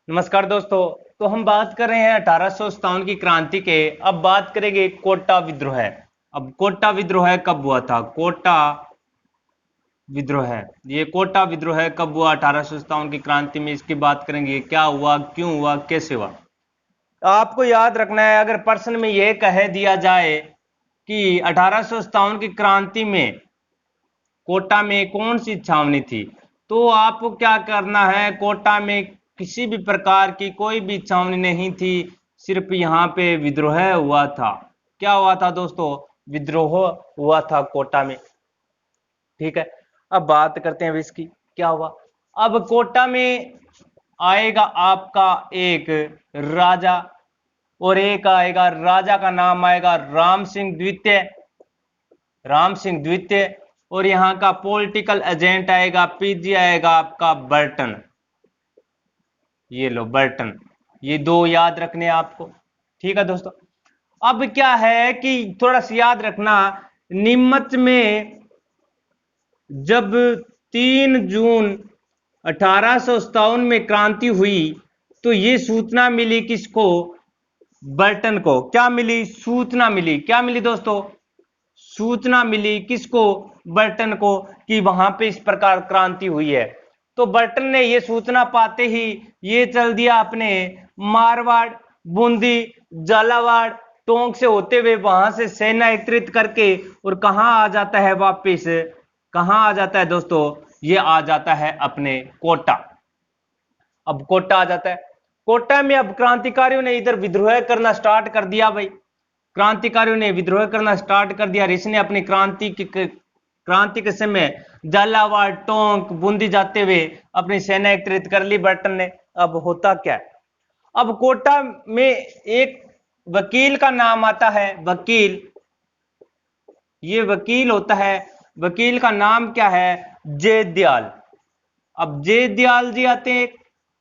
नमस्कार दोस्तों। तो हम बात कर रहे हैं 1857 की क्रांति के। अब बात करेंगे कोटा विद्रोह। अब कोटा विद्रोह कब हुआ था? कोटा विद्रोह, ये कोटा विद्रोह कब हुआ? 1857 की क्रांति में इसकी बात करेंगे। क्या हुआ, क्यों हुआ, कैसे हुआ? आपको याद रखना है, अगर प्रश्न में यह कह दिया जाए कि 1857 की क्रांति में कोटा में कौन सी छावनी थी, तो आपको क्या करना है? कोटा में किसी भी प्रकार की कोई भी छावनी नहीं थी, सिर्फ यहाँ पे विद्रोह हुआ था। क्या हुआ था दोस्तों? विद्रोह हुआ था कोटा में। ठीक है, अब बात करते हैं इसकी क्या हुआ। अब कोटा में आएगा आपका एक राजा, और एक आएगा, राजा का नाम आएगा राम सिंह द्वितीय। राम सिंह द्वितीय। और यहाँ का पॉलिटिकल एजेंट आएगा, पीजी आएगा आपका बर्टन। ये लो बर्टन, ये दो याद रखने आपको। ठीक है दोस्तों। अब क्या है कि थोड़ा सा याद रखना, नीमच में जब 3 जून 1857 में क्रांति हुई, तो ये सूचना मिली किसको? बर्टन को। क्या मिली? सूचना मिली। क्या मिली दोस्तों? सूचना मिली किसको? बर्टन को, कि वहां पे इस प्रकार क्रांति हुई है। तो बर्टन ने ये सूचना पाते ही ये चल दिया अपने मारवाड़, बूंदी, झालावाड़, टोंक से होते हुए वहां से सेना एकत्रित करके, और कहां आ जाता है वापिस? कहां आ जाता है दोस्तों? ये आ जाता है अपने कोटा। अब कोटा आ जाता है। कोटा में अब क्रांतिकारियों ने इधर विद्रोह करना स्टार्ट कर दिया भाई। क्रांतिकारियों ने विद्रोह करना स्टार्ट कर दिया। इसने अपनी क्रांति के समय झालावाड़, टोंक, बूंदी जाते हुए अपनी सेना एकत्रित कर ली बर्टन ने। अब होता क्या है? अब कोटा में एक वकील का नाम आता है, वकील। ये वकील होता है, वकील का नाम क्या है? जयदयाल। अब जयदयाल जी आते हैं,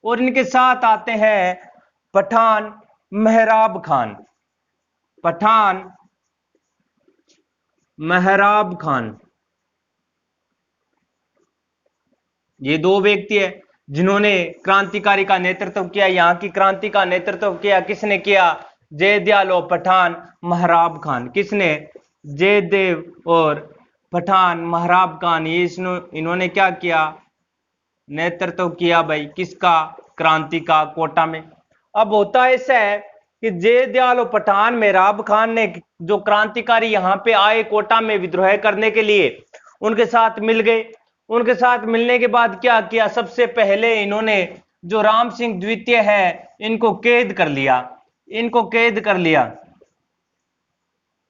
और इनके साथ आते हैं पठान मेहराब खान। पठान मेहराब खान, ये दो व्यक्ति है जिन्होंने क्रांतिकारी का नेतृत्व किया। यहाँ की क्रांति का नेतृत्व किया किसने किया? जयदयाल और पठान मेहराब खान। किसने? जयदेव और पठान मेहराब खान, ये इन्होंने क्या किया? नेतृत्व किया भाई किसका? क्रांति का, कोटा में। अब होता ऐसा है कि जयदयाल और पठान मेहराब खान ने, जो क्रांतिकारी यहाँ पे आए कोटा में विद्रोह करने के लिए, उनके साथ मिल गए। उनके साथ मिलने के बाद क्या किया? सबसे पहले इन्होंने जो राम सिंह द्वितीय है, इनको कैद कर लिया। इनको कैद कर लिया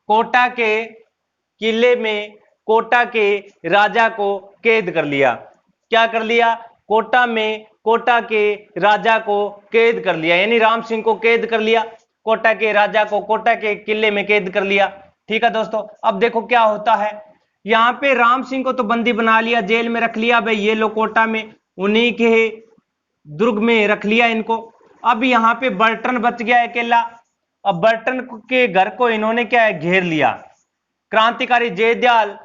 कोटा के किले में। कोटा के राजा को कैद कर लिया। क्या कर लिया? कोटा में कोटा के राजा को कैद कर लिया, यानी राम सिंह को कैद कर लिया। कोटा के राजा को कोटा के किले में कैद कर लिया। ठीक है दोस्तों। अब देखो क्या होता है। यहाँ पे राम सिंह को तो बंदी बना लिया, जेल में रख लिया भाई, ये लो कोटा में, उन्हीं के दुर्ग में रख लिया इनको। अब यहाँ पे बर्टन बच गया अकेला। अब बर्टन के घर को इन्होंने क्या है? घेर लिया। क्रांतिकारी जयदयाल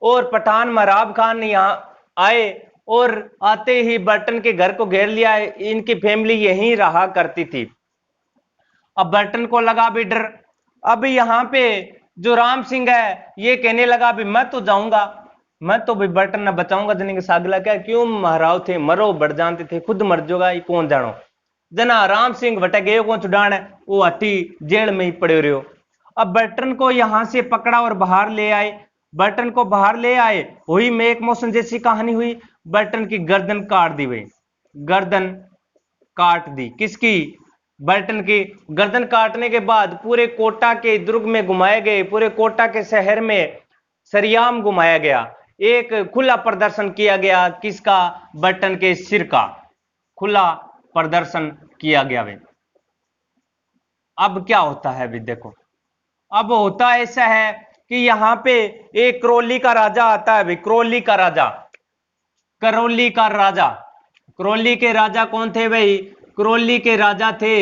और पठान मेहराब खान यहाँ आए, और आते ही बर्टन के घर को घेर लिया। इनकी फैमिली यहीं रहा करती थी। अब बर्टन को लगा भी डर। अब यहाँ पे जो राम सिंह है, ये कहने लगा भी मैं तो जाऊंगा, मैं तो भी बर्टन न बचाऊंगा। जने के सागला क्या क्यों महाराव थे, मरो बढ़ जानते थे, खुद मर जोगा, ये कौन जानो। जना राम सिंह वटे गए को छुड़ान, वो हट्टी जेल में ही पड़े रहे हो। अब बर्टन को यहां से पकड़ा और बाहर ले आए। बर्टन को बाहर ले आए, हुई मेक मोशन जैसी कहानी हुई। बर्टन की गर्दन काट दी गई। गर्दन काट दी किसकी? बर्टन की। गर्दन काटने के बाद पूरे कोटा के दुर्ग में घुमाए गए, पूरे कोटा के शहर में सरियाम घुमाया गया। एक खुला प्रदर्शन किया गया किसका? बर्टन के सिर का खुला प्रदर्शन किया गया वे। अब क्या होता है भी देखो। अब होता ऐसा है कि यहाँ पे एक करौली का राजा आता है भाई। करौली का राजा, करौली का राजा। करौली के राजा कौन थे भाई? करौली के राजा थे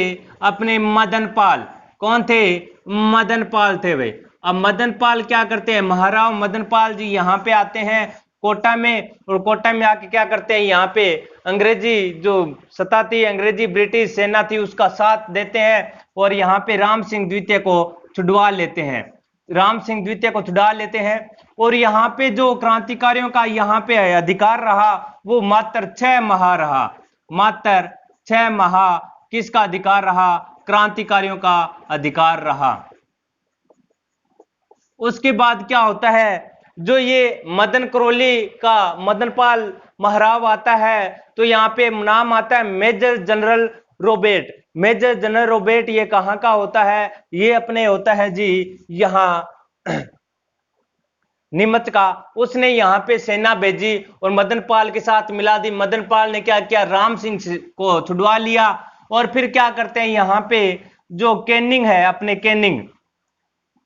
अपने मदनपाल। कौन थे? मदनपाल थे भाई। अब मदनपाल क्या करते हैं? महाराव मदनपाल जी यहाँ पे आते हैं, कोटा में, और कोटा में आके क्या करते हैं, यहाँ पे अंग्रेजी जो सत्ता थी, अंग्रेजी ब्रिटिश सेना थी, उसका साथ देते हैं और यहाँ पे राम सिंह द्वितीय को छुड़वा लेते हैं, राम सिंह द्वितीय को छुड़ा लेते हैं। और यहाँ पे जो क्रांतिकारियों का यहाँ पे अधिकार रहा वो मात्र 6 माह रहा, मात्र 6 माह किसका अधिकार रहा, क्रांतिकारियों का अधिकार रहा। उसके बाद क्या होता है, जो ये मदन करौली का मदनपाल महराव आता है, तो यहाँ पे नाम आता है major general Robert. Major general Robert ये कहाँ का होता है, ये अपने होता है जी यहाँ नीमच का। उसने यहाँ पे सेना भेजी और मदनपाल के साथ मिला दी। मदनपाल ने क्या किया, राम सिंह को छुड़वा लिया। और फिर क्या करते हैं, यहाँ पे जो कैनिंग है, अपने कैनिंग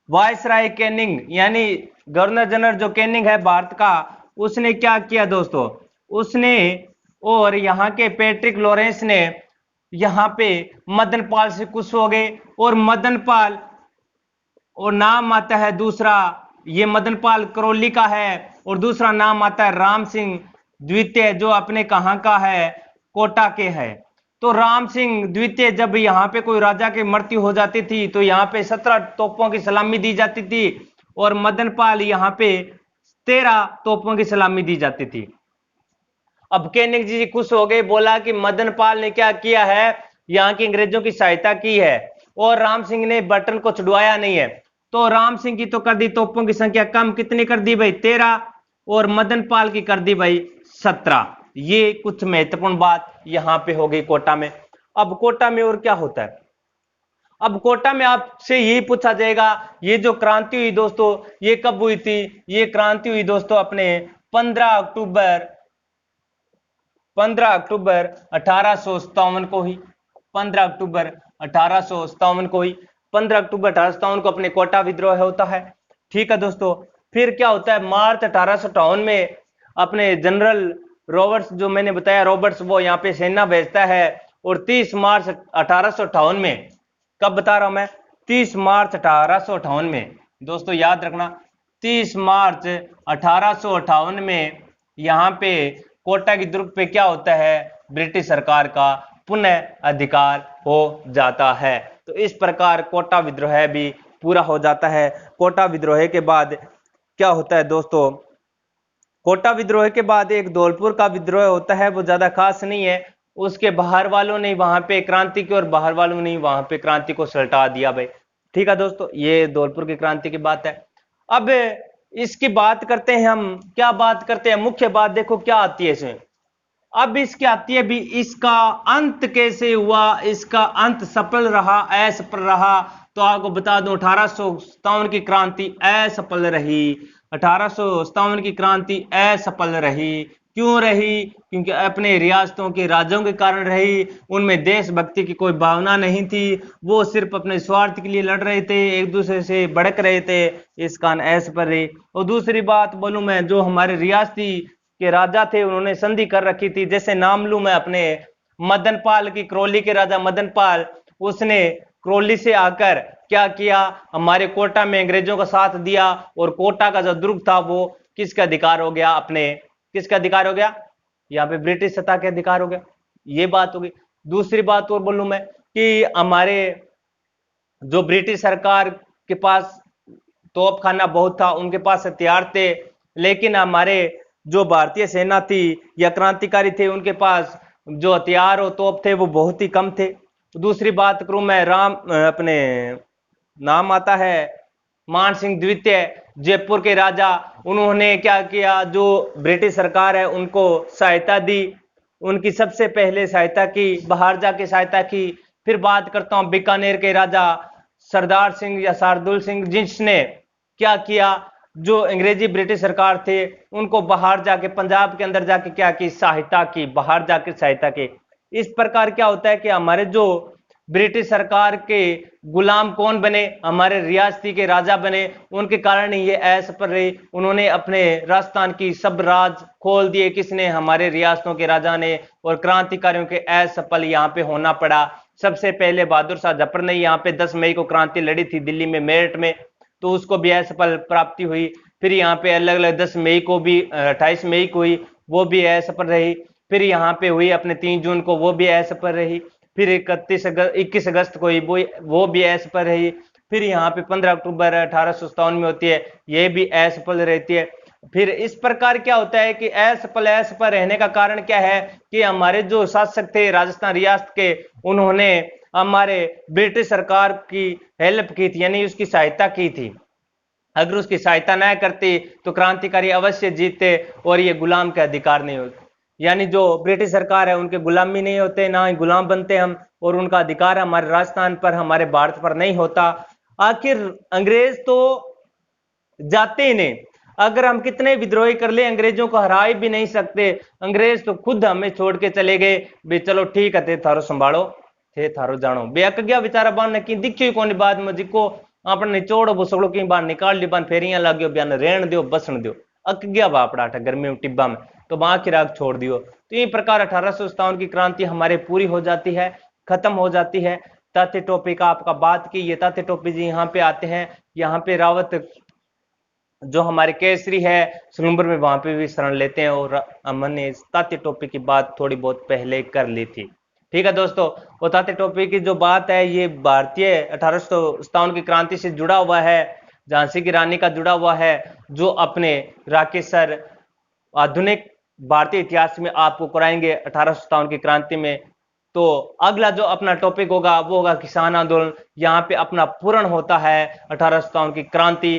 वायसराय कैनिंग यानी गवर्नर जनरल जो कैनिंग है भारत का, उसने क्या किया दोस्तों, उसने और यहाँ के पैट्रिक लॉरेंस ने यहाँ पे मदनपाल से खुश हो गए। और मदनपाल और नाम आता है दूसरा, ये मदनपाल करौली का है, और दूसरा नाम आता है राम सिंह द्वितीय जो अपने कहाँ का है, कोटा के है। तो राम सिंह द्वितीय जब यहाँ पे कोई राजा की मृत्यु हो जाती थी तो यहाँ पे 17 तोपों की सलामी दी जाती थी और मदनपाल यहाँ पे 13 तोपों की सलामी दी जाती थी। अब कैनिंग जी खुश हो गए, बोला कि मदनपाल ने क्या किया है, यहाँ की अंग्रेजों की सहायता की है और राम सिंह ने बटन को छुड़वाया नहीं है। तो राम सिंह की तो कर दी तोपों की संख्या कम, कितनी कर दी भाई, 13, और मदनपाल की कर दी भाई 17। ये कुछ महत्वपूर्ण बात यहाँ पे हो गई कोटा में। अब कोटा में और क्या होता है, अब कोटा में आपसे यही पूछा जाएगा, ये जो क्रांति हुई दोस्तों ये कब हुई थी, ये क्रांति हुई दोस्तों अपने 15 अक्टूबर 1857 को हुई। 15 अक्टूबर 1857 को हुई। 15 अक्टूबर 1857 को अपने कोटा विद्रोह होता है। ठीक है दोस्तों, फिर क्या होता है, मार्च 1858 में अपने जनरल रॉबर्ट्स जो मैंने बताया, रॉबर्ट्स वो यहाँ पे सेना भेजता है और 30 मार्च 1858 में, कब बता रहा हूं मैं, 30 मार्च 1858 में दोस्तों याद रखना, 30 मार्च 1858 में यहाँ पे कोटा की दुर्ग पे क्या होता है, ब्रिटिश सरकार का पुनः अधिकार हो जाता है। तो इस प्रकार कोटा विद्रोह भी पूरा हो जाता है। कोटा विद्रोह के बाद क्या होता है दोस्तों, कोटा विद्रोह के बाद एक धौलपुर का विद्रोह होता है, वो ज्यादा खास नहीं है, उसके बाहर वालों ने वहां पे क्रांति की और बाहर वालों ने वहां पे क्रांति को सल्टा दिया भाई। ठीक है दोस्तों, ये धौलपुर की क्रांति की बात है। अब इसकी बात करते हैं हम, क्या बात करते हैं, मुख्य बात देखो क्या आती है इसमें। अब इसकी आती है भी इसका अंत कैसे हुआ, इसका अंत सफल रहा असफल रहा। तो आपको बता दूं 1857 की क्रांति असफल रही। 1857 की क्रांति असफल रही, क्यों रही, क्योंकि अपने रियासतों के राजाओं के कारण रही, उनमें देशभक्ति की कोई भावना नहीं थी, वो सिर्फ अपने स्वार्थ के लिए लड़ रहे थे, एक दूसरे से भड़क रहे थे, इस कारण असफल रही। और दूसरी बात बोलूं मैं, जो हमारे रियासती के राजा थे उन्होंने संधि कर रखी थी, जैसे नाम लूं मैं अपने मदनपाल की, करौली के राजा मदनपाल, उसने करौली से आकर क्या किया, हमारे कोटा में अंग्रेजों का साथ दिया और कोटा का जो दुर्ग था वो किसका अधिकार हो गया, अपने किसका अधिकार हो गया, यहाँ पे ब्रिटिश सत्ता के अधिकार हो गया। ये बात होगी। दूसरी बात और बोलूं मैं कि हमारे जो ब्रिटिश सरकार के पास तोपखाना बहुत था, उनके पास हथियार थे, लेकिन हमारे जो भारतीय सेना थी या क्रांतिकारी थे उनके पास जो हथियार और तोप थे वो बहुत ही कम थे। दूसरी बात करूं मैं, राम अपने नाम आता है मान सिंह द्वितीय, जयपुर के राजा, उन्होंने क्या किया, जो ब्रिटिश सरकार है उनको सहायता दी, उनकी सबसे पहले सहायता की, बाहर जाके सहायता की। फिर बात करता हूं बीकानेर के राजा सरदार सिंह या शार्दुल सिंह, जिसने क्या किया, जो अंग्रेजी ब्रिटिश सरकार थे उनको बाहर जाके पंजाब के अंदर जाके क्या की, सहायता की, बाहर जाके सहायता की। इस प्रकार क्या होता है कि हमारे जो ब्रिटिश सरकार के गुलाम कौन बने, हमारे रियासती के राजा बने, उनके कारण ही ये असफल रहे। उन्होंने अपने राजस्थान की सब राज खोल दिए, किसने, हमारे रियासतों के राजा ने, और क्रांतिकारियों के असफल यहाँ पे होना पड़ा। सबसे पहले बहादुर शाह जफर ने यहाँ पे 10 मई को क्रांति लड़ी थी दिल्ली में मेरठ में, तो उसको भी असफल प्राप्ति हुई। फिर यहाँ पे अलग अलग 10 मई को भी 28 मई को हुई, वो भी असफल रही। फिर यहाँ पे हुई अपने 3 जून को, वो भी असफल रही। फिर 21 अगस्त को हुई, वो भी असफल रही। फिर यहाँ पे 15 अक्टूबर 1857 में होती है, ये भी असफल रहती है। फिर इस प्रकार क्या होता है कि असफल असफल रहने का कारण क्या है कि हमारे जो शासक थे राजस्थान रियासत के, उन्होंने हमारे ब्रिटिश सरकार की हेल्प की थी, यानी उसकी सहायता की थी। अगर उसकी सहायता न करती तो क्रांतिकारी अवश्य जीतते और ये गुलाम के अधिकार नहीं होते, यानी जो ब्रिटिश सरकार है उनके गुलामी नहीं होते, ना ही गुलाम बनते हम, और उनका अधिकार हमारे राजस्थान पर, हमारे भारत पर नहीं होता। आखिर अंग्रेज तो जाते ही नहीं, अगर हम कितने विद्रोही कर ले अंग्रेजों को हरा भी नहीं सकते। अंग्रेज तो खुद हमें छोड़ के चले गए, भी चलो ठीक है थे थारो संभालो, थे थारो जानो। बे अक गया बेचारा बान ने की दिखी कोनी, बाद में जिको आपने निचोड़ बुसड़ो की बाहर निकाल ली, बान फेरियां लाग गयो, बयान रहन दियो बसन दियो, अक गया बापड़ा अठ गर्मी में टिब्बा में, तो वहां की राग छोड़ दियो। तो इस प्रकार 1857 की क्रांति हमारे पूरी हो जाती है, खत्म हो जाती है। तथ्य टॉपिक आपका बात की, ये तथ्य टॉपिक जी यहाँ पे आते हैं। यहाँ पे रावत जो हमारे केसरी है सुनम्बर में, वहां पे भी शरण लेते हैं, और अमन ने इस तात्या टोपी की बात थोड़ी बहुत पहले कर ली थी। ठीक है दोस्तों, वो तात्या टोपी की जो बात है ये भारतीय 1857 की क्रांति से जुड़ा हुआ है, झांसी की रानी का जुड़ा हुआ है, जो अपने राकेश सर आधुनिक भारतीय इतिहास में आपको कराएंगे 1857 की क्रांति में। तो अगला जो अपना टॉपिक होगा वो होगा किसान आंदोलन। यहाँ पे अपना पूर्ण होता है 1857 की क्रांति।